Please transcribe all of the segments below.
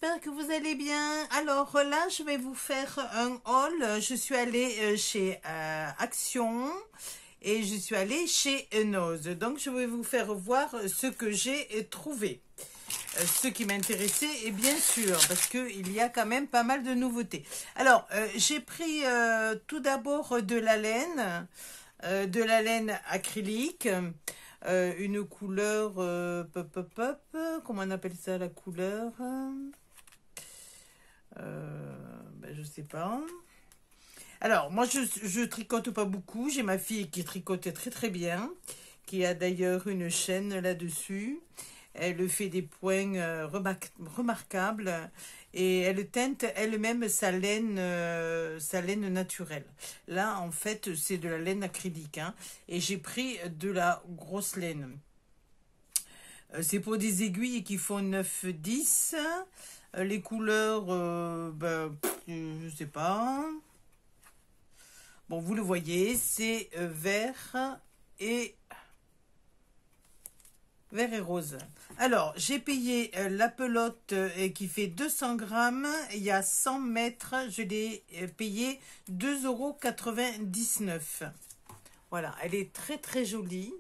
j'espère que vous allez bien. Alors là, je vais vous faire un haul. Je suis allée chez Action et je suis allée chez Noz. Donc, je vais vous faire voir ce que j'ai trouvé. Ce qui m'intéressait, et bien sûr, parce qu'il y a quand même pas mal de nouveautés. Alors, j'ai pris tout d'abord de la laine acrylique. Une couleur comment on appelle ça la couleur je sais pas. Alors moi je tricote pas beaucoup, j'ai ma fille qui tricote très très bien, qui a d'ailleurs une chaîne là-dessus. Elle fait des points remarquables et elle teinte elle-même sa laine naturelle. Là, en fait, c'est de la laine acrylique. Hein, et j'ai pris de la grosse laine. C'est pour des aiguilles qui font 9-10. Les couleurs, je sais pas. Bon, vous le voyez, c'est vert et rose. Alors, j'ai payé la pelote qui fait 200 grammes. Il y a 100 mètres. Je l'ai payé 2,99 €. Voilà, elle est très très jolie.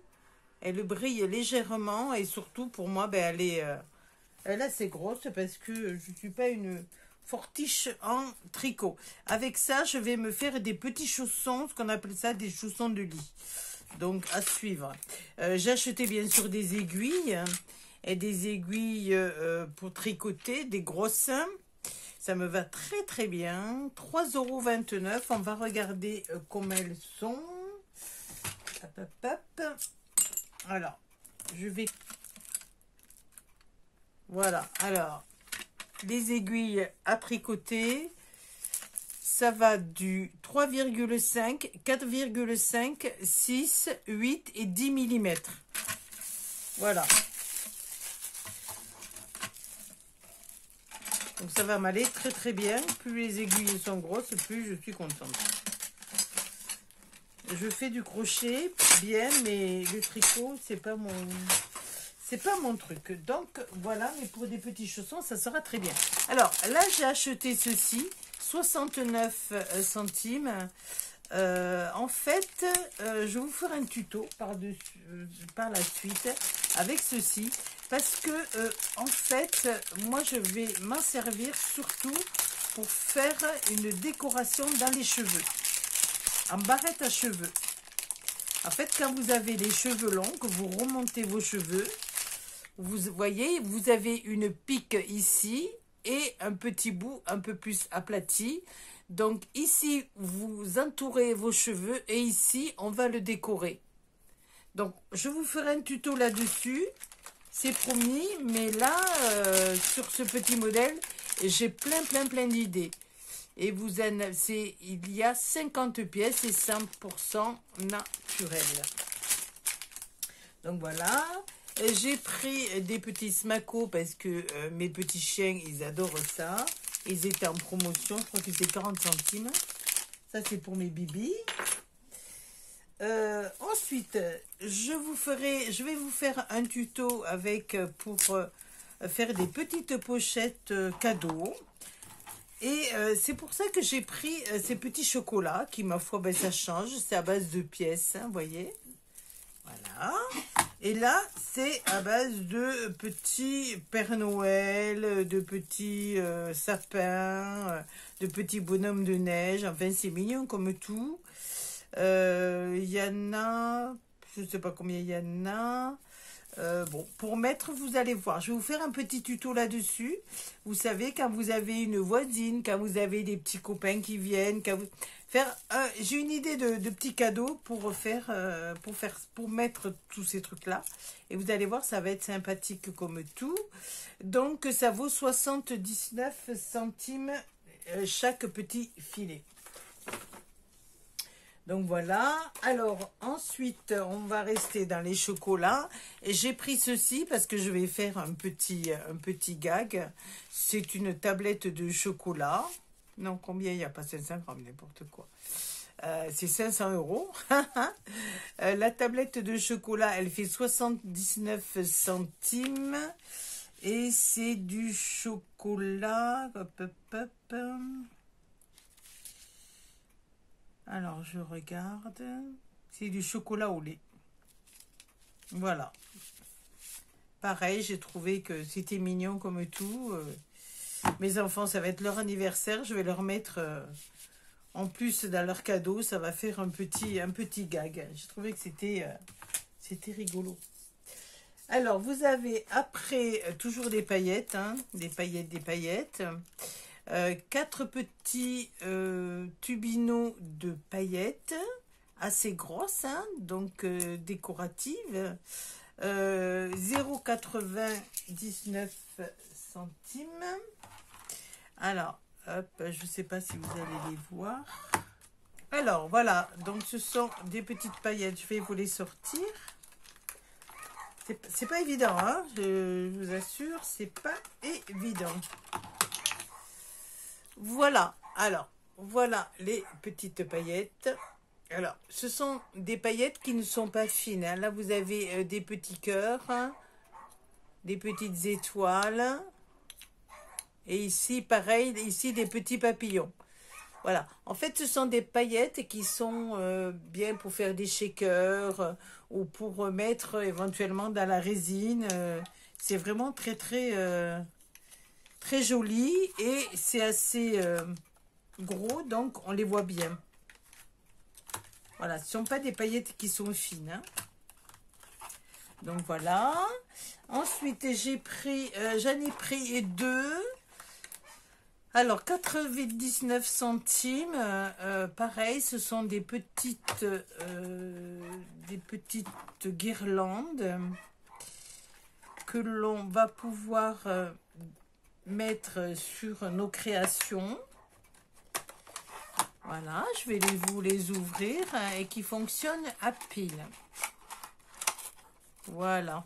Elle brille légèrement et surtout pour moi, elle est assez grosse parce que je ne suis pas une fortiche en tricot. Avec ça, je vais me faire des petits chaussons, ce qu'on appelle ça des chaussons de lit. Donc, à suivre. J'ai acheté bien sûr des aiguilles et des aiguilles pour tricoter, des grosses. Ça me va très très bien. 3,29 €. On va regarder comment elles sont. Hop, hop, hop. Alors, je vais... Voilà, alors, les aiguilles à tricoter... Ça va du 3,5, 4,5, 6, 8 et 10 mm. Voilà. Donc ça va m'aller très très bien. Plus les aiguilles sont grosses, plus je suis contente. Je fais du crochet bien, mais le tricot, c'est pas mon truc. Donc voilà, mais pour des petits chaussons, ça sera très bien. Alors là, j'ai acheté ceci. 69 centimes. En fait, je vais vous faire un tuto par la suite avec ceci. Parce que, en fait, moi, je vais m'en servir surtout pour faire une décoration dans les cheveux. En barrette à cheveux. En fait, quand vous avez les cheveux longs, que vous remontez vos cheveux, vous voyez, vous avez une pique ici et un petit bout un peu plus aplati. Donc ici, vous entourez vos cheveux et ici, on va le décorer. Donc, je vous ferai un tuto là-dessus, c'est promis. Mais là, sur ce petit modèle, j'ai plein d'idées. Et il y a 50 pièces et 100% naturel. Donc voilà. J'ai pris des petits smacos parce que mes petits chiens, ils adorent ça. Ils étaient en promotion, je crois que c'est 40 centimes. Ça, c'est pour mes bibis. Ensuite, je vais vous faire un tuto pour faire des petites pochettes cadeaux. Et c'est pour ça que j'ai pris ces petits chocolats qui, ma foi, ça change. C'est à base de pièces, hein, vous voyez. Voilà. Et là, c'est à base de petits Père Noël, de petits sapins, de petits bonhommes de neige. Enfin, c'est mignon comme tout. Il y en a, je ne sais pas combien il y en a. Bon, pour mettre, vous allez voir. Je vais vous faire un petit tuto là-dessus. Vous savez, quand vous avez une voisine, quand vous avez des petits copains qui viennent, j'ai une idée de petits cadeaux pour mettre tous ces trucs-là. Et vous allez voir, ça va être sympathique comme tout. Donc, ça vaut 79 centimes chaque petit filet. Donc voilà, alors ensuite on va rester dans les chocolats. J'ai pris ceci parce que je vais faire un petit gag. C'est une tablette de chocolat. Non, combien il n'y a pas 500 grammes, n'importe quoi. C'est 500 €. La tablette de chocolat, elle fait 79 centimes. Et c'est du chocolat. Hop, hop, hop. Alors, je regarde. C'est du chocolat au lait. Voilà. Pareil, j'ai trouvé que c'était mignon comme tout. Mes enfants, ça va être leur anniversaire. Je vais leur mettre, en plus dans leur cadeau, ça va faire un petit gag. J'ai trouvé que c'était rigolo. Alors, vous avez après toujours des paillettes, hein, des paillettes. 4 petits tubinaux de paillettes, assez grosses, hein, donc décoratives. 0,99 centimes. Alors, hop, je ne sais pas si vous allez les voir. Alors, voilà, donc ce sont des petites paillettes. Je vais vous les sortir. C'est pas évident, hein, je vous assure, c'est pas évident. Voilà, alors, voilà les petites paillettes. Alors, ce sont des paillettes qui ne sont pas fines, hein. Là, vous avez des petits cœurs, hein, des petites étoiles. Et ici, pareil, ici, des petits papillons. Voilà. En fait, ce sont des paillettes qui sont bien pour faire des shakers ou pour mettre éventuellement dans la résine. C'est vraiment très, très, très joli et c'est assez gros, donc on les voit bien. Voilà, ce ne sont pas des paillettes qui sont fines, hein. Donc voilà. Ensuite, j'en ai pris 2. Alors, 99 centimes, pareil, ce sont des petites guirlandes que l'on va pouvoir mettre sur nos créations. Voilà, je vais vous les ouvrir et qui fonctionnent à pile. Voilà.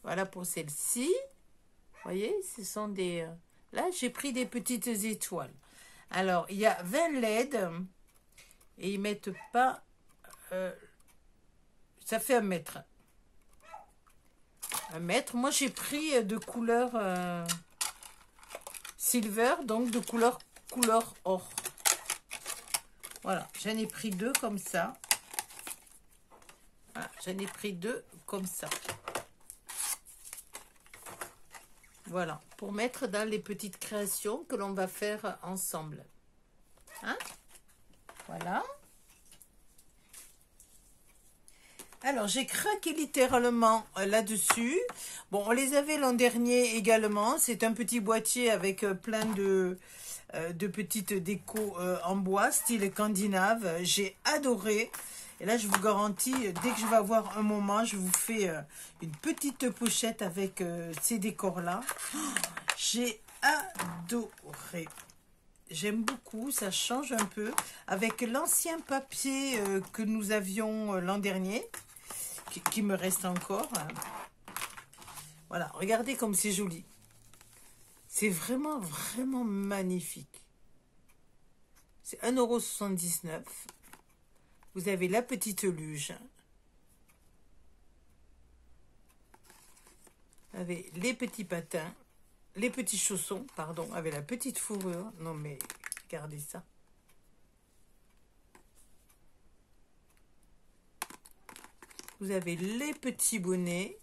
Voilà pour celle-ci. Vous voyez, ce sont des... Là, j'ai pris des petites étoiles. Alors, il y a 20 LED et ils mettent pas... ça fait 1 mètre. 1 mètre. Moi, j'ai pris de couleur silver, donc de couleur or. Voilà, j'en ai pris 2 comme ça. Voilà, j'en ai pris 2 comme ça. Voilà, pour mettre dans les petites créations que l'on va faire ensemble. Hein? Voilà. Alors, j'ai craqué littéralement là-dessus. Bon, on les avait l'an dernier également. C'est un petit boîtier avec plein de petites décos en bois, style scandinave. J'ai adoré. Et là, je vous garantis, dès que je vais avoir un moment, je vous fais une petite pochette avec ces décors-là. Oh, j'ai adoré. J'aime beaucoup, ça change un peu. Avec l'ancien papier que nous avions l'an dernier, qui me reste encore. Voilà, regardez comme c'est joli. C'est vraiment, vraiment magnifique. C'est 1,79 €. Vous avez la petite luge. Vous avez les petits patins, les petits chaussons, pardon, avec la petite fourrure. Non mais, regardez ça. Vous avez les petits bonnets.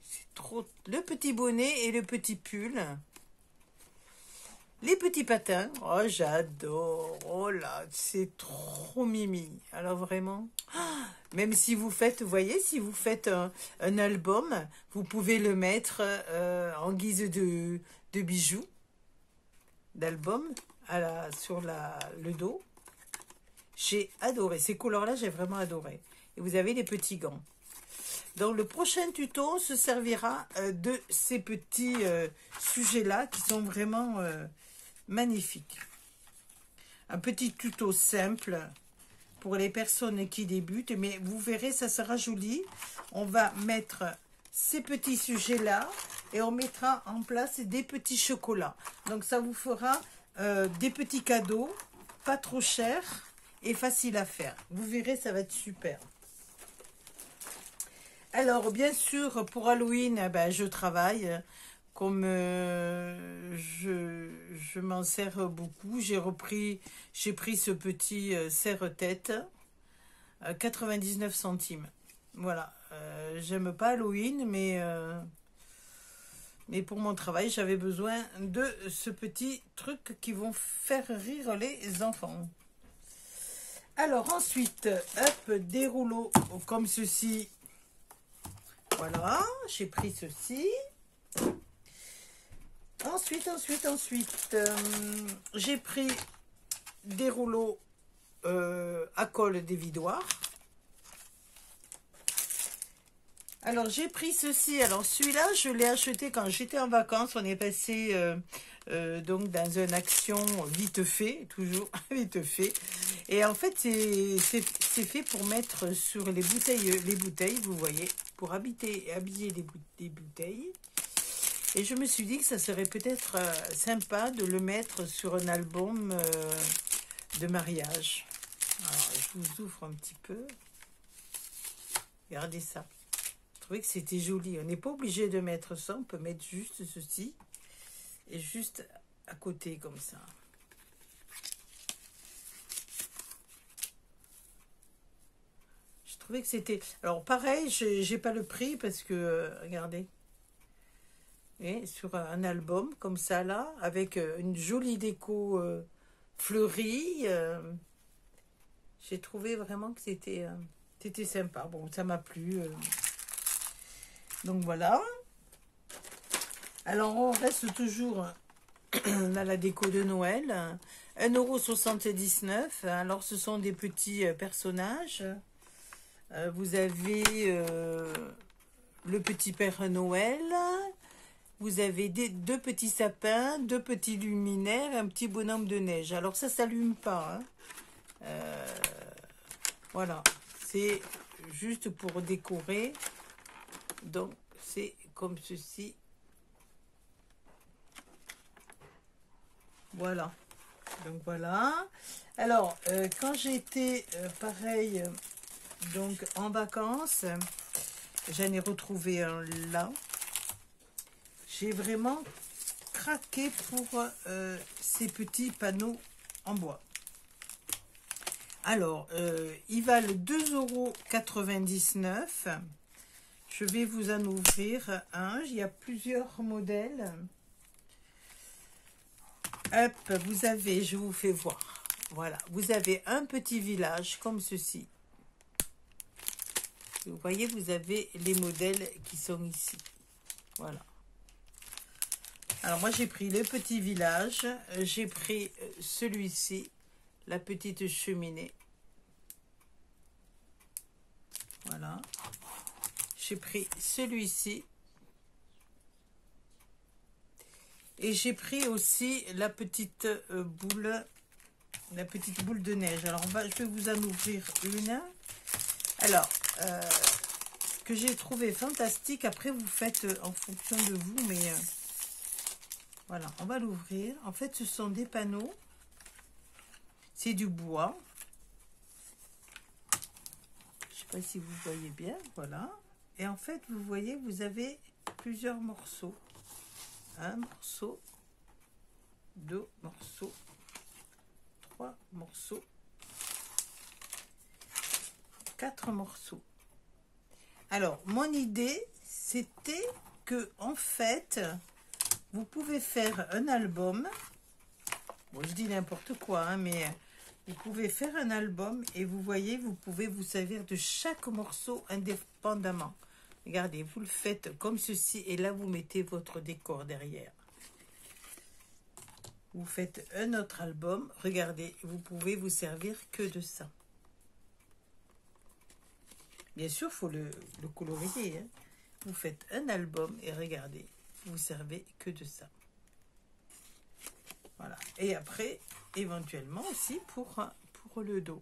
C'est trop... Le petit bonnet et le petit pull. Les petits patins, oh j'adore, oh là, c'est trop mimi. Alors vraiment, même si vous faites, vous voyez, si vous faites un album, vous pouvez le mettre en guise de bijoux, d'album, sur le dos. J'ai adoré, ces couleurs-là, j'ai vraiment adoré. Et vous avez les petits gants. Donc le prochain tuto se servira de ces petits sujets-là qui sont vraiment... magnifique. Un petit tuto simple pour les personnes qui débutent, mais vous verrez, ça sera joli. On va mettre ces petits sujets-là et on mettra en place des petits chocolats. Donc ça vous fera des petits cadeaux, pas trop chers et faciles à faire. Vous verrez, ça va être super. Alors, bien sûr, pour Halloween, ben, je travaille. comme je m'en sers beaucoup, j'ai pris ce petit serre-tête, 99 centimes. Voilà, j'aime pas Halloween, mais pour mon travail, j'avais besoin de ce petit truc qui vont faire rire les enfants. Alors ensuite, hop, des rouleaux comme ceci. Voilà, j'ai pris ceci. Ensuite, j'ai pris des rouleaux à colle dévidoir. Alors, j'ai pris ceci. Alors, celui-là, je l'ai acheté quand j'étais en vacances. On est passé donc dans une action vite fait, toujours vite fait. Et en fait, c'est fait pour mettre sur les bouteilles, vous voyez, pour habiller des bouteilles. Et je me suis dit que ça serait peut-être sympa de le mettre sur un album de mariage. Alors, je vous ouvre un petit peu. Regardez ça. Je trouvais que c'était joli. On n'est pas obligé de mettre ça. On peut mettre juste ceci. Et juste à côté, comme ça. Je trouvais que c'était... Alors, pareil, j'ai pas le prix parce que... regardez. Et sur un album comme ça là, avec une jolie déco fleurie, j'ai trouvé vraiment que c'était sympa. Bon, ça m'a plu. Donc voilà. Alors on reste toujours dans la déco de Noël. 1,79 €. Alors ce sont des petits personnages. Vous avez le petit Père Noël. Vous avez deux petits sapins, 2 petits luminaires et un petit bonhomme de neige. Alors ça s'allume pas. Hein. Voilà, c'est juste pour décorer. Donc c'est comme ceci. Voilà. Donc voilà. Alors quand j'étais pareil, donc en vacances, j'en ai retrouvé un là. J'ai vraiment craqué pour ces petits panneaux en bois. Alors, ils valent 2,99 €. Je vais vous en ouvrir un. Il y a plusieurs modèles. Hop, vous avez, je vous fais voir. Voilà, vous avez un petit village comme ceci. Vous voyez, vous avez les modèles qui sont ici. Voilà. Alors moi j'ai pris le petit village, j'ai pris celui-ci, la petite cheminée. Voilà. J'ai pris celui-ci. Et j'ai pris aussi la petite boule de neige. Alors je vais vous en ouvrir une. Alors, ce que j'ai trouvé fantastique, après vous faites en fonction de vous, mais... voilà, on va l'ouvrir. En fait, ce sont des panneaux. C'est du bois. Je ne sais pas si vous voyez bien. Voilà. Et en fait, vous voyez, vous avez plusieurs morceaux. Un morceau, 2 morceaux, 3 morceaux, 4 morceaux. Alors, mon idée, c'était que, en fait... vous pouvez faire un album. Bon, je dis n'importe quoi, hein, mais vous pouvez faire un album et vous voyez, vous pouvez vous servir de chaque morceau indépendamment. Regardez, vous le faites comme ceci et là, vous mettez votre décor derrière. Vous faites un autre album. Regardez, vous pouvez vous servir que de ça. Bien sûr, il faut le colorier. Hein. Vous faites un album et regardez. Vous servez que de ça. Voilà. Et après, éventuellement aussi pour le dos.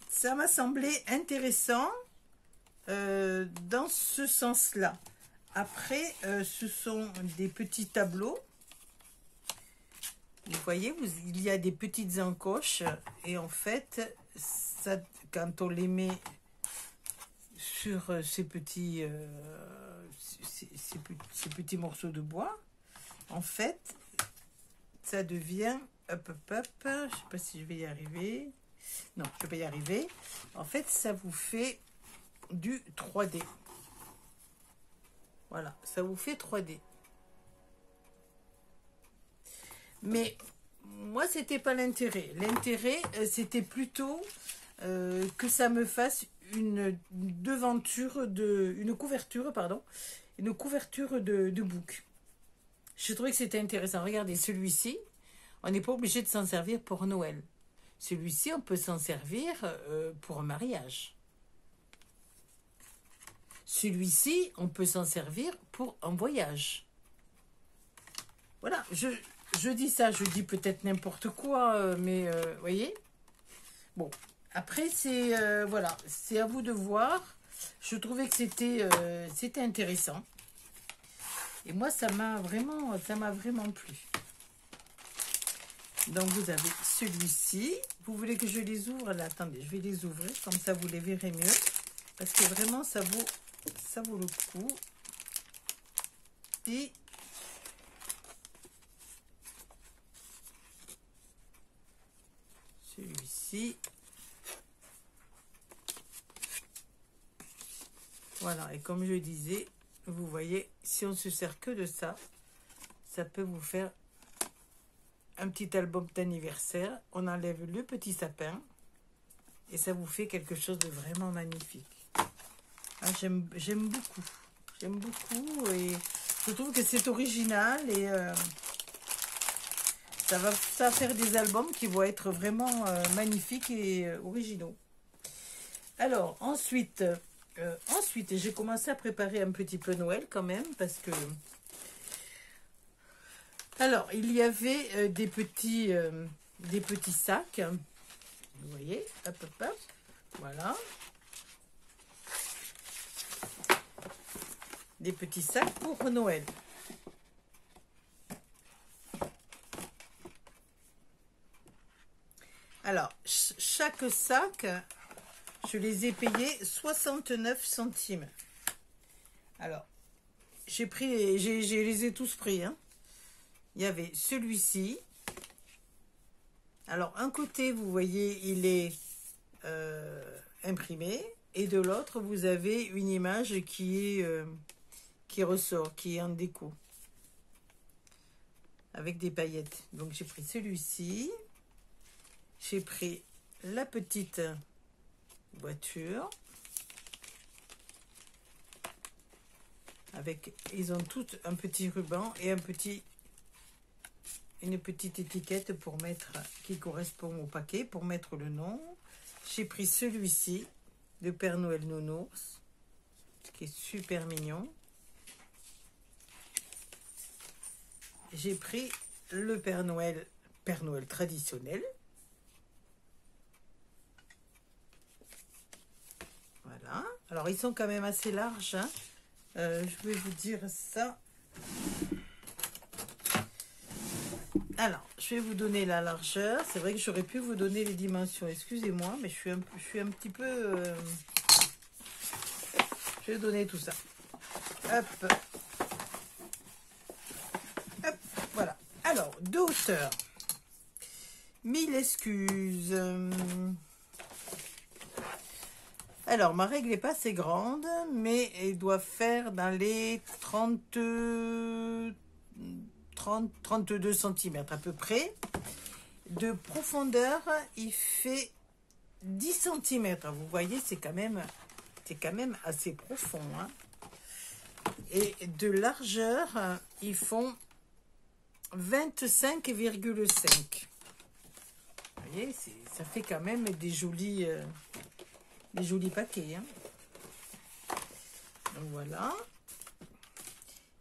Ça m'a semblé intéressant dans ce sens-là. Après, ce sont des petits tableaux. Vous voyez, il y a des petites encoches. Et en fait, ça, quand on les met ces petits, ces petits morceaux de bois, en fait, ça devient, hop, hop, hop, je sais pas si je vais y arriver, non, je ne vais pas y arriver, en fait, ça vous fait du 3D, voilà, ça vous fait 3D, mais moi, c'était pas l'intérêt, c'était plutôt que ça me fasse une couverture, pardon, une couverture de bouc. Je trouvais que c'était intéressant. Regardez, celui-ci, on n'est pas obligé de s'en servir pour Noël. Celui-ci, on peut s'en servir pour un mariage. Celui-ci, on peut s'en servir pour un voyage. Voilà, je dis ça, je dis peut-être n'importe quoi, mais vous voyez. Bon, après, c'est voilà, c'est à vous de voir. Je trouvais que c'était intéressant. Et moi, ça m'a vraiment plu. Donc, vous avez celui-ci. Vous voulez que je les ouvre? Là, attendez, je vais les ouvrir. Comme ça, vous les verrez mieux. Parce que vraiment, ça vaut le coup. Et celui-ci. Voilà, et comme je disais, vous voyez, si on se sert que de ça, ça peut vous faire un petit album d'anniversaire. On enlève le petit sapin et ça vous fait quelque chose de vraiment magnifique. Ah, j'aime beaucoup. J'aime beaucoup et je trouve que c'est original et ça va faire des albums qui vont être vraiment magnifiques et originaux. Alors, ensuite, j'ai commencé à préparer un petit peu Noël quand même, parce que... Alors, il y avait des petits sacs. Vous voyez, hop, hop, hop. Voilà. Des petits sacs pour Noël. Alors, chaque sac... Je les ai payés 69 centimes. Alors, je les ai tous pris. Hein. Il y avait celui-ci. Alors, un côté, vous voyez, il est imprimé. Et de l'autre, vous avez une image qui ressort, qui est en déco. Avec des paillettes. Donc, j'ai pris celui-ci. J'ai pris la petite... voiture avec, ils ont toutes un petit ruban et une petite étiquette pour mettre, qui correspond au paquet, pour mettre le nom. J'ai pris celui-ci de Père Noël Nounours qui est super mignon. J'ai pris le Père Noël traditionnel. Voilà. Alors, ils sont quand même assez larges. Hein. Je vais vous dire ça. Alors, je vais vous donner la largeur. C'est vrai que j'aurais pu vous donner les dimensions. Excusez-moi, mais je suis un petit peu... Je vais donner tout ça. Hop. Hop, voilà. Alors, de hauteur. 1000 excuses. Alors, ma règle n'est pas assez grande, mais elle doit faire dans les 32 cm à peu près. De profondeur, il fait 10 cm. Vous voyez, c'est quand même assez profond. Hein. Et de largeur, ils font 25,5. Vous voyez, ça fait quand même des jolis paquets. Hein. Donc voilà.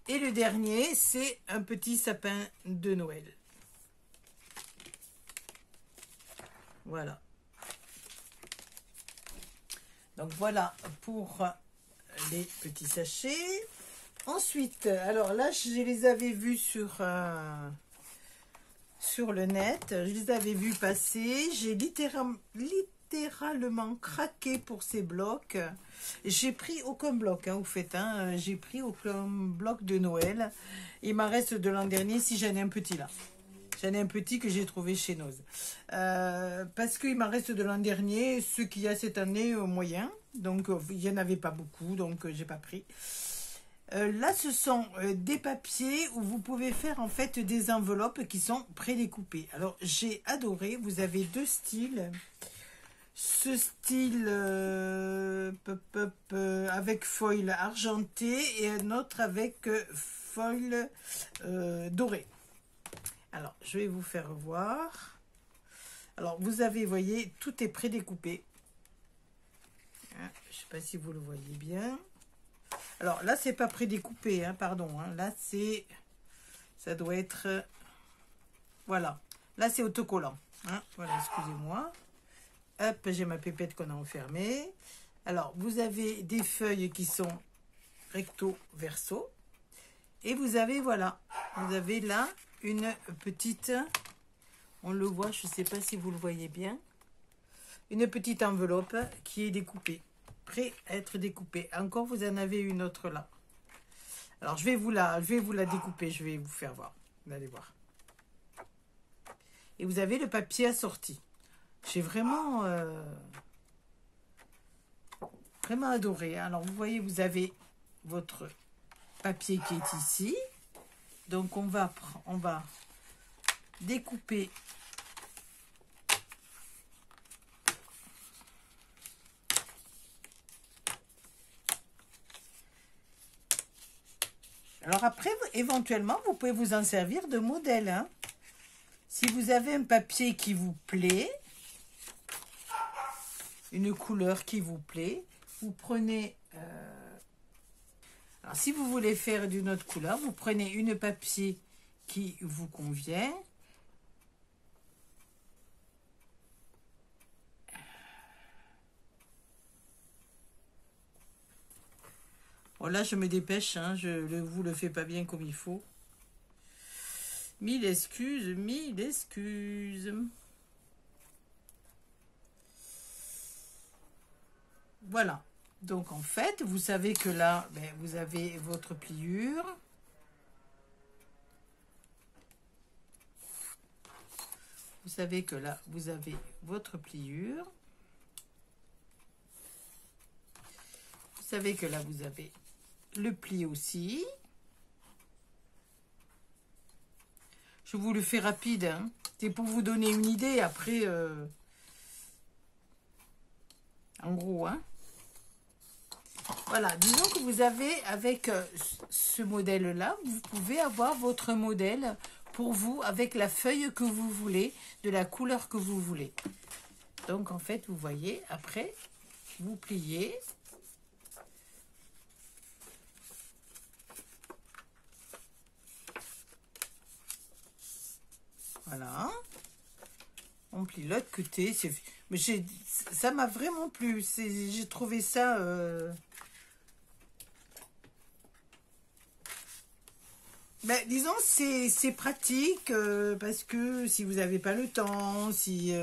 Et le dernier, c'est un petit sapin de Noël. Voilà. Donc voilà pour les petits sachets. Ensuite, alors là, je les avais vus sur le net. Je les avais vus passer. J'ai littéralement littéralement craqué pour ces blocs. J'ai pris aucun bloc, hein, au fait. Hein, j'ai pris aucun bloc de Noël. Il m'en reste de l'an dernier si j'en ai un petit là. J'en ai un petit que j'ai trouvé chez Noz. Parce qu'il m'en reste de l'an dernier, ce qu'il y a cette année moyen. Donc, il n'y en avait pas beaucoup, donc j'ai pas pris. Là, ce sont des papiers où vous pouvez faire en fait des enveloppes qui sont prédécoupées. Alors, j'ai adoré. Vous avez deux styles. Ce style avec foil argenté et un autre avec foil doré. Alors, je vais vous faire voir. Alors, vous avez, voyez, tout est prédécoupé. Je ne sais pas si vous le voyez bien. Alors, là, c'est pas prédécoupé, hein, pardon. Hein. Là, c'est... Ça doit être... Voilà. Là, c'est autocollant. Hein. Voilà, excusez-moi. Hop, j'ai ma pépette qu'on a enfermée. Alors, vous avez des feuilles qui sont recto verso. Et vous avez, voilà, vous avez là une petite, on le voit, je ne sais pas si vous le voyez bien, une petite enveloppe qui est découpée, prête à être découpée. Encore, vous en avez une autre là. Alors, je vais vous la découper, je vais vous faire voir. Vous allez voir. Et vous avez le papier assorti. J'ai vraiment, vraiment adoré. Alors, vous voyez, vous avez votre papier qui est ici. Donc, on va découper alors après, éventuellement, vous pouvez vous en servir de modèle. Hein. Si vous avez un papier qui vous plaît, une couleur qui vous plaît, vous prenez... alors, si vous voulez faire d'une autre couleur, vous prenez une papier qui vous convient. Bon, là, je me dépêche, hein, je ne vous le fais pas bien comme il faut. Mille excuses, mille excuses. Voilà. Donc, en fait, vous savez que là, ben, vous avez votre pliure. Vous savez que là, vous avez votre pliure. Vous savez que là, vous avez le pli aussi. Je vous le fais rapide. Hein. C'est pour vous donner une idée. Après, en gros, hein. Voilà, disons que vous avez, avec ce modèle-là, vous pouvez avoir votre modèle pour vous, avec la feuille que vous voulez, de la couleur que vous voulez. Donc, en fait, vous voyez, après, vous pliez. Voilà. On plie l'autre côté. Mais ça m'a vraiment plu. J'ai trouvé ça... Ben, disons, c'est pratique parce que si vous n'avez pas le temps, si...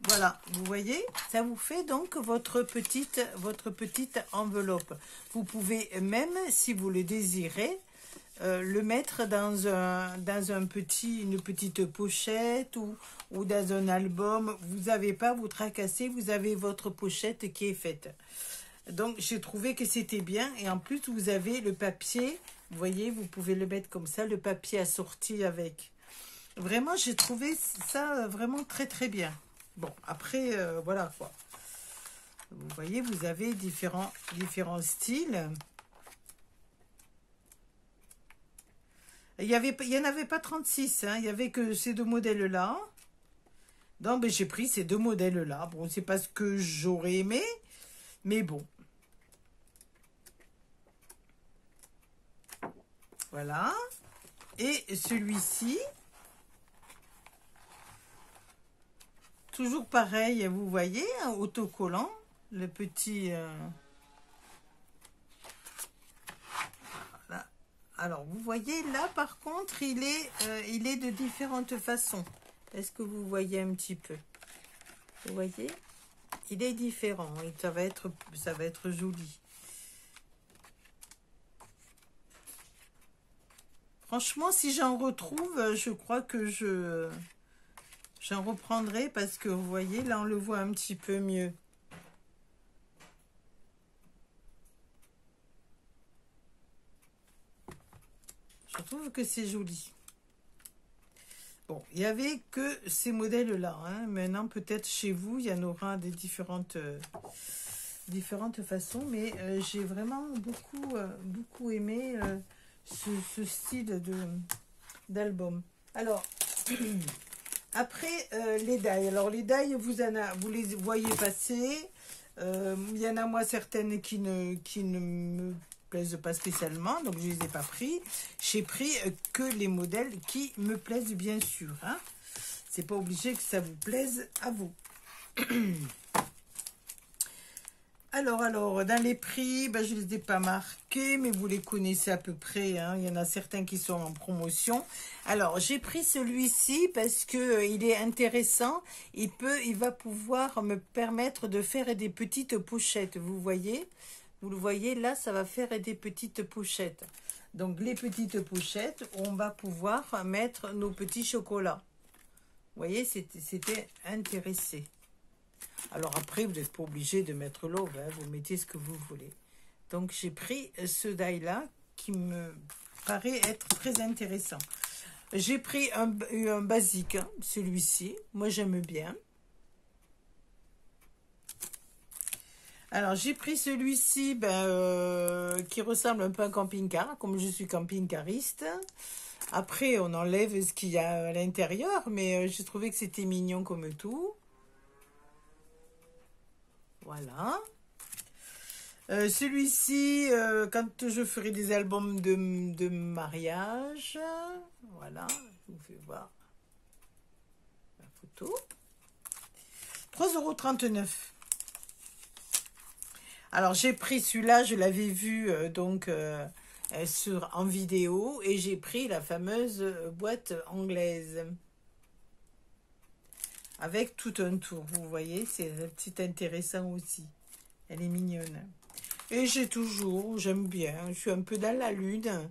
voilà, vous voyez, ça vous fait donc votre petite enveloppe. Vous pouvez même, si vous le désirez, le mettre dans une petite pochette ou dans un album. Vous n'avez pas à vous tracasser, vous avez votre pochette qui est faite. Donc, j'ai trouvé que c'était bien. Et en plus, vous avez le papier. Vous voyez, vous pouvez le mettre comme ça, le papier assorti avec. Vraiment, j'ai trouvé ça vraiment très, très bien. Bon, après, voilà quoi. Vous voyez, vous avez différents styles. Il y en avait pas 36, hein. Il n'y avait que ces deux modèles-là. Donc, ben, j'ai pris ces deux modèles-là. Bon, c'est pas ce que j'aurais aimé, mais bon. Voilà. Et celui-ci, toujours pareil, vous voyez, un autocollant, le petit... Voilà. Alors, vous voyez, là, par contre, il est de différentes façons. Est-ce que vous voyez un petit peu? Vous voyez, il est différent et ça va être joli. Franchement, si j'en retrouve, je crois que j'en reprendrai parce que vous voyez, là, on le voit un petit peu mieux. Je trouve que c'est joli. Bon, il n'y avait que ces modèles-là. Hein. Maintenant, peut-être chez vous, il y en aura des différentes façons. Mais j'ai vraiment beaucoup aimé ce style d'album. Alors, après, les die. Alors, les die, vous les voyez passer. Il y en a, moi, certaines qui ne me plaisent pas spécialement, donc je les ai pas pris. J'ai pris que les modèles qui me plaisent, bien sûr. Hein. C'est pas obligé que ça vous plaise à vous. Alors, dans les prix, ben, je ne les ai pas marqués, mais vous les connaissez à peu près. Hein. Il y en a certains qui sont en promotion. Alors, j'ai pris celui-ci parce que il est intéressant. Il va pouvoir me permettre de faire des petites pochettes. Vous voyez? Vous le voyez, là, ça va faire des petites pochettes. Donc, les petites pochettes, on va pouvoir mettre nos petits chocolats. Vous voyez, c'était intéressé. Alors après, vous n'êtes pas obligé de mettre l'eau, hein, vous mettez ce que vous voulez. Donc j'ai pris ce die-là qui me paraît être très intéressant. J'ai pris un basique, hein, celui-ci. Moi j'aime bien. Alors j'ai pris celui-ci qui ressemble un peu à un camping-car, comme je suis camping-cariste. Après on enlève ce qu'il y a à l'intérieur, mais j'ai trouvé que c'était mignon comme tout. Voilà. Celui-ci, quand je ferai des albums de mariage, voilà, je vous fais voir la photo. 3,39 €. Alors, j'ai pris celui-là, je l'avais vu en vidéo, et j'ai pris la fameuse boîte anglaise. Avec tout un tour, vous voyez, c'est petit intéressant aussi. Elle est mignonne. Et j'aime bien, je suis un peu dans la lune.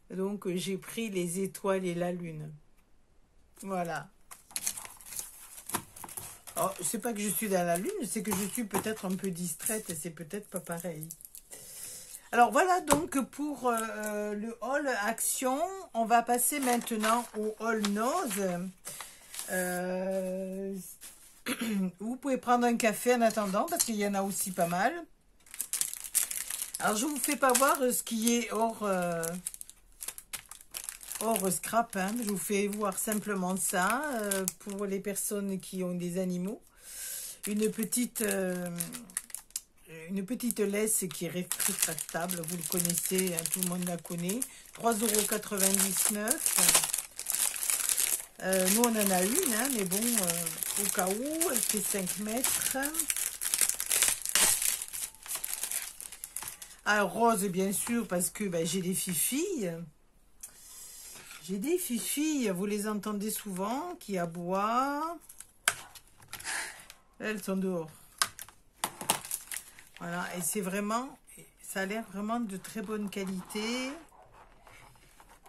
Donc, j'ai pris les étoiles et la lune. Voilà. Oh, c'est pas que je suis dans la lune, c'est que je suis peut-être un peu distraite et c'est peut-être pas pareil. Alors, voilà donc pour le haul action. On va passer maintenant au haul nose. Vous pouvez prendre un café en attendant parce qu'il y en a aussi pas mal. Alors je vous fais pas voir ce qui est hors scrap. Hein. Je vous fais voir simplement ça pour les personnes qui ont des animaux. Une petite laisse qui est rétractable. Vous le connaissez, hein, tout le monde la connaît. 3,99 €. Nous, on en a une, hein, mais bon, au cas où, elle fait 5 mètres. Alors, rose, bien sûr, parce que j'ai des fifilles. J'ai des fifilles, vous les entendez souvent, qui aboient. Elles sont dehors. Voilà, et c'est vraiment, ça a l'air vraiment de très bonne qualité.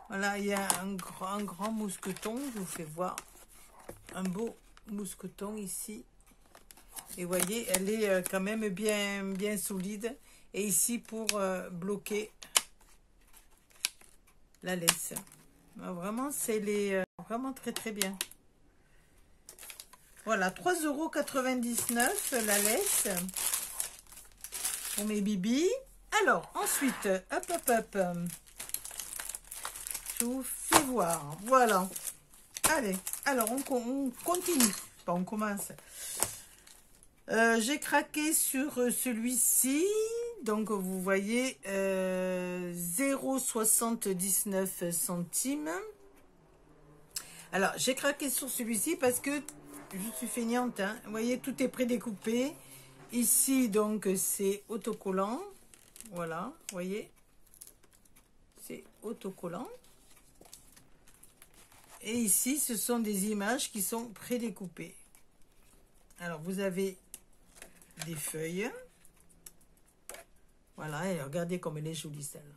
Voilà, il y a un grand mousqueton, je vous fais voir un beau mousqueton ici. Et vous voyez, elle est quand même bien solide. Et ici pour bloquer la laisse. Vraiment, c'est vraiment très bien. Voilà, 3,99 € la laisse pour mes bibis. Alors, ensuite, hop. Je vous fais voir. Voilà. Allez, alors on continue. Enfin, on commence. J'ai craqué sur celui-ci. Donc, vous voyez, 0,79 centimes. Alors, j'ai craqué sur celui-ci parce que je suis feignante. Hein. Vous voyez, tout est prédécoupé. Ici, donc, c'est autocollant. Voilà, vous voyez. C'est autocollant. Et ici, ce sont des images qui sont prédécoupées. Alors, vous avez des feuilles. Voilà, et regardez comme elle est jolie, celle-là.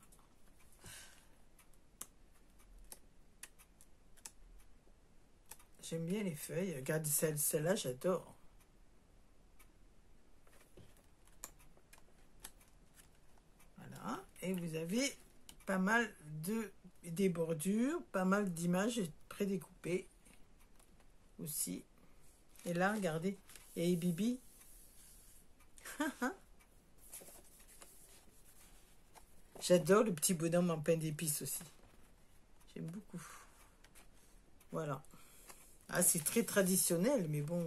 J'aime bien les feuilles. Regardez celle-là, j'adore. Voilà, et vous avez pas mal des bordures, pas mal d'images prédécoupées aussi. Et là, regardez, et Bibi. J'adore le petit bonhomme en pain d'épices aussi. J'aime beaucoup. Voilà. Ah, c'est très traditionnel, mais bon.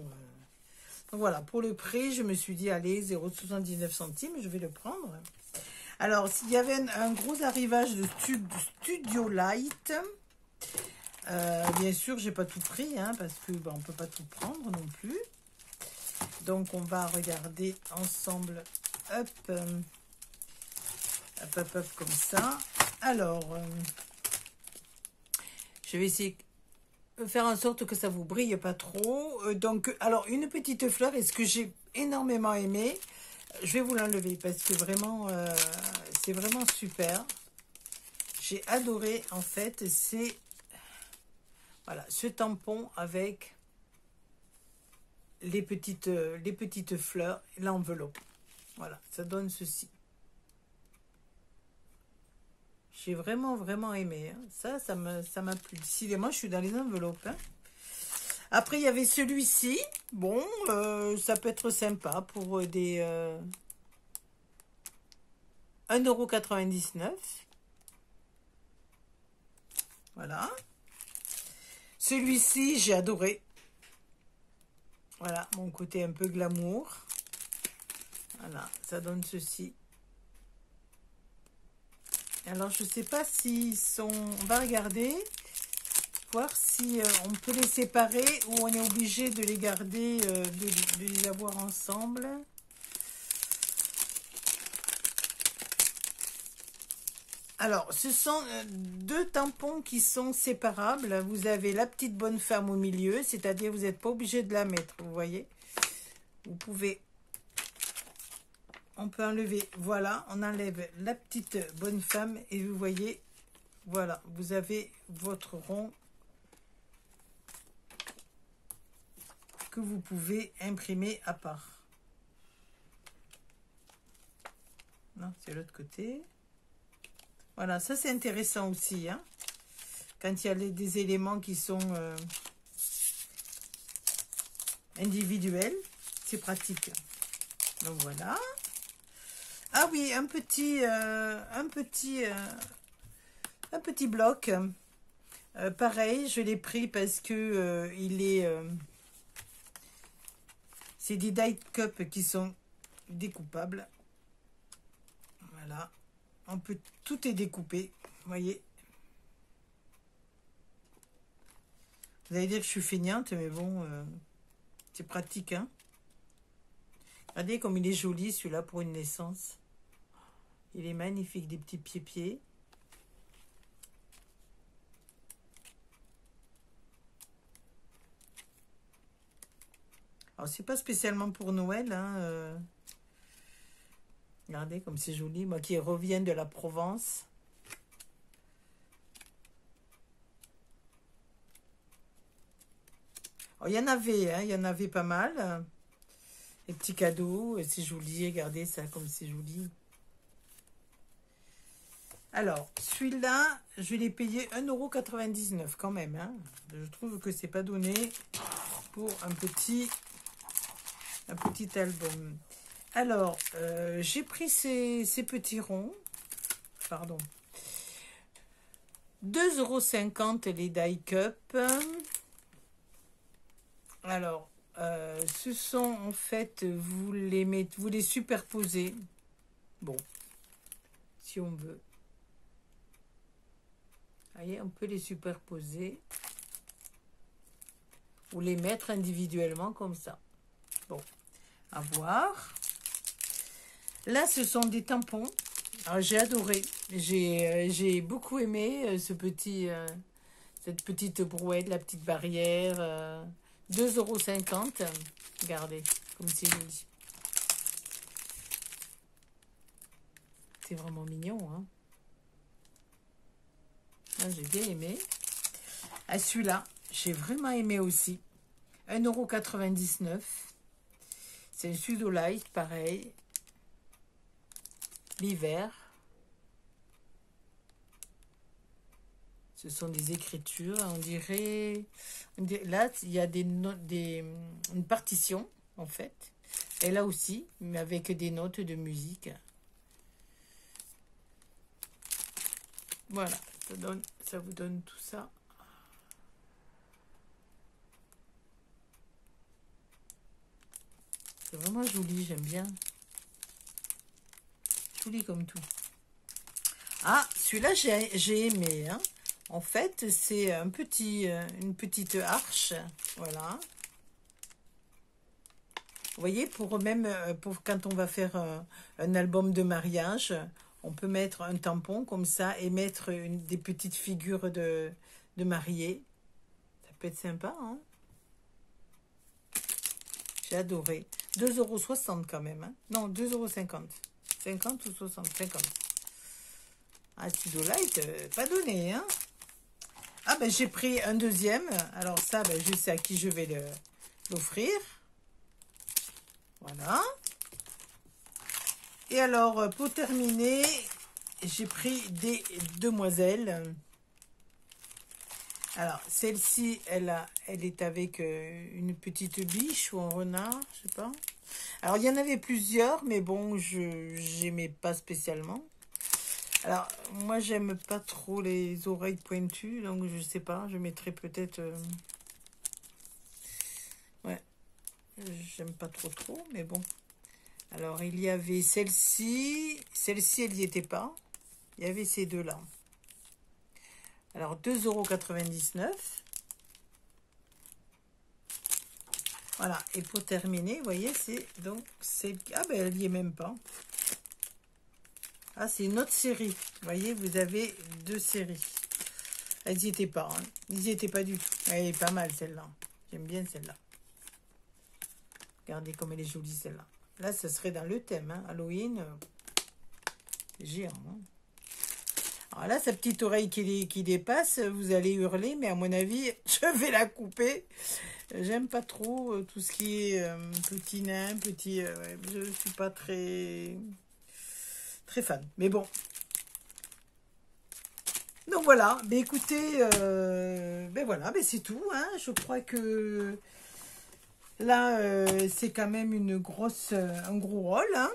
Donc voilà, pour le prix, je me suis dit, allez, 0,79 centimes, je vais le prendre. Alors, s'il y avait un gros arrivage de Studio Light, bien sûr, j'ai pas tout pris, hein, parce que on peut pas tout prendre non plus. Donc, on va regarder ensemble, hop, comme ça. Alors, je vais essayer de faire en sorte que ça vous brille pas trop. Donc, alors, une petite fleur, et ce que j'ai énormément aimé, je vais vous l'enlever parce que vraiment, c'est vraiment super. J'ai adoré, en fait, c'est voilà, ce tampon avec les petites fleurs, l'enveloppe. Voilà, ça donne ceci. J'ai vraiment aimé. Hein. Ça m'a plu. Décidément, je suis dans les enveloppes. Hein. Après, il y avait celui-ci. Bon, ça peut être sympa pour des 1,99 €. Voilà. Celui-ci, j'ai adoré. Voilà, mon côté un peu glamour. Voilà, ça donne ceci. Alors, je ne sais pas s'ils sont... On va regarder, voir si on peut les séparer ou on est obligé de les garder, de les avoir ensemble. Alors, ce sont deux tampons qui sont séparables. Vous avez la petite bonne femme au milieu, c'est-à-dire vous n'êtes pas obligé de la mettre, vous voyez. Vous pouvez... On peut enlever, voilà, on enlève la petite bonne femme et vous voyez, voilà, vous avez votre rond que vous pouvez imprimer à part. Non, c'est l'autre côté. Voilà, ça c'est intéressant aussi, hein, quand il y a des éléments qui sont individuels, c'est pratique. Donc voilà. Ah oui, un petit bloc. Pareil, je l'ai pris parce que il est... c'est des die cups qui sont découpables. Voilà. On peut... Tout est découpé. Vous voyez. Vous allez dire que je suis feignante, mais bon, c'est pratique, hein. Regardez comme il est joli, celui-là, pour une naissance. Il est magnifique, des petits pieds-pieds. Alors, c'est pas spécialement pour Noël, hein. Regardez comme c'est joli. Moi qui reviens de la Provence. Alors, il y en avait, hein, il y en avait pas mal. Les petits cadeaux, c'est joli. Regardez ça, comme c'est joli. Alors, celui-là, je l'ai payé 1,99 € quand même. Hein. Je trouve que c'est pas donné pour un petit album. Alors, j'ai pris ces petits ronds. Pardon. 2,50 € les die cups. Alors, ce sont en fait, vous les superposez. Bon, si on veut. Vous voyez, on peut les superposer ou les mettre individuellement comme ça. Bon, à voir. Là, ce sont des tampons. J'ai adoré. J'ai beaucoup aimé cette petite brouette, la petite barrière. 2,50 €. Regardez, comme c'est joli. C'est vraiment mignon, hein. J'ai bien aimé. Ah, celui-là, j'ai vraiment aimé aussi. 1,99 €. C'est un Sudolight, pareil. L'hiver. Ce sont des écritures, on dirait là, il y a une partition, en fait. Et là aussi, mais avec des notes de musique. Voilà, ça vous donne tout ça. C'est vraiment joli, j'aime bien. Joli comme tout. Ah, celui-là, j'ai aimé, hein. En fait, c'est une petite arche, voilà. Vous voyez, pour quand on va faire un album de mariage, on peut mettre un tampon comme ça et mettre des petites figures de mariés. Ça peut être sympa, hein. J'ai adoré. 2,60 € quand même, hein. Non, 2,50 €. 50 ou 60, 50. Ah, Sudolight, pas donné, hein. Ah, ben j'ai pris un deuxième. Alors ça, ben, je sais à qui je vais l'offrir. Voilà. Et alors, pour terminer, j'ai pris des demoiselles. Alors, celle-ci, elle est avec une petite biche ou un renard, je sais pas. Alors, il y en avait plusieurs, mais bon, je n'aimais pas spécialement. Alors, moi, j'aime pas trop les oreilles pointues, donc je sais pas, je mettrai peut-être... ouais, j'aime pas trop, mais bon. Alors, il y avait celle-ci, elle n'y était pas. Il y avait ces deux-là. Alors, 2,99 €. Voilà, et pour terminer, vous voyez, c'est donc celle... Ah, ben, elle n'y est même pas. Ah, c'est une autre série. Vous voyez, vous avez deux séries. Elles n'y étaient pas. Hein. Ils n'y étaient pas du tout. Elle est pas mal, celle-là. J'aime bien celle-là. Regardez comme elle est jolie, celle-là. Là, ça serait dans le thème. Hein. Halloween. Géant. Hein. Alors là, sa petite oreille qui dépasse, vous allez hurler. Mais à mon avis, je vais la couper. J'aime pas trop tout ce qui est petit nain, petit... ouais, je suis pas très fan. Mais bon. Donc voilà, ben écoutez, ben voilà, ben c'est tout. Hein. Je crois que là, c'est quand même un gros rôle. Hein.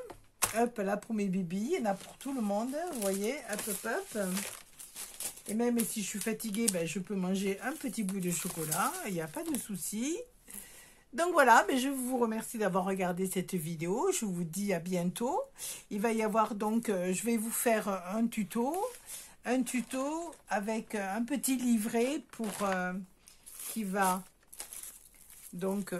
Hop, là pour mes bibis, il y en a pour tout le monde. Vous voyez, hop. Et même si je suis fatiguée, ben, je peux manger un petit bout de chocolat. Il n'y a pas de souci. Donc voilà, ben je vous remercie d'avoir regardé cette vidéo. Je vous dis à bientôt. Il va y avoir donc, je vais vous faire un tuto avec un petit livret pour qui va donc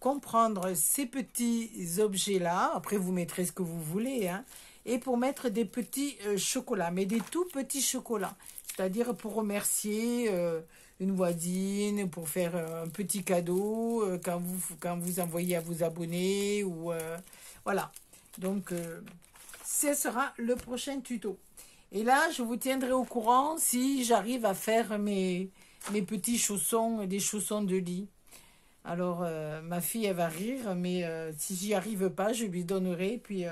comprendre ces petits objets là. Après vous mettrez ce que vous voulez, hein. Et pour mettre des petits chocolats, mais des tout petits chocolats, c'est-à-dire pour remercier une voisine, pour faire un petit cadeau quand vous envoyez à vos abonnés ou voilà. Donc ce sera le prochain tuto. Et là, je vous tiendrai au courant si j'arrive à faire mes petits chaussons, des chaussons de lit. Alors, ma fille, elle va rire, mais si j'y arrive pas, je lui donnerai, puis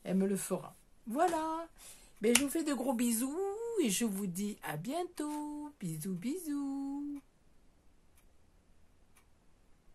elle me le fera. Voilà. Mais je vous fais de gros bisous et je vous dis à bientôt. Bisous, bisous.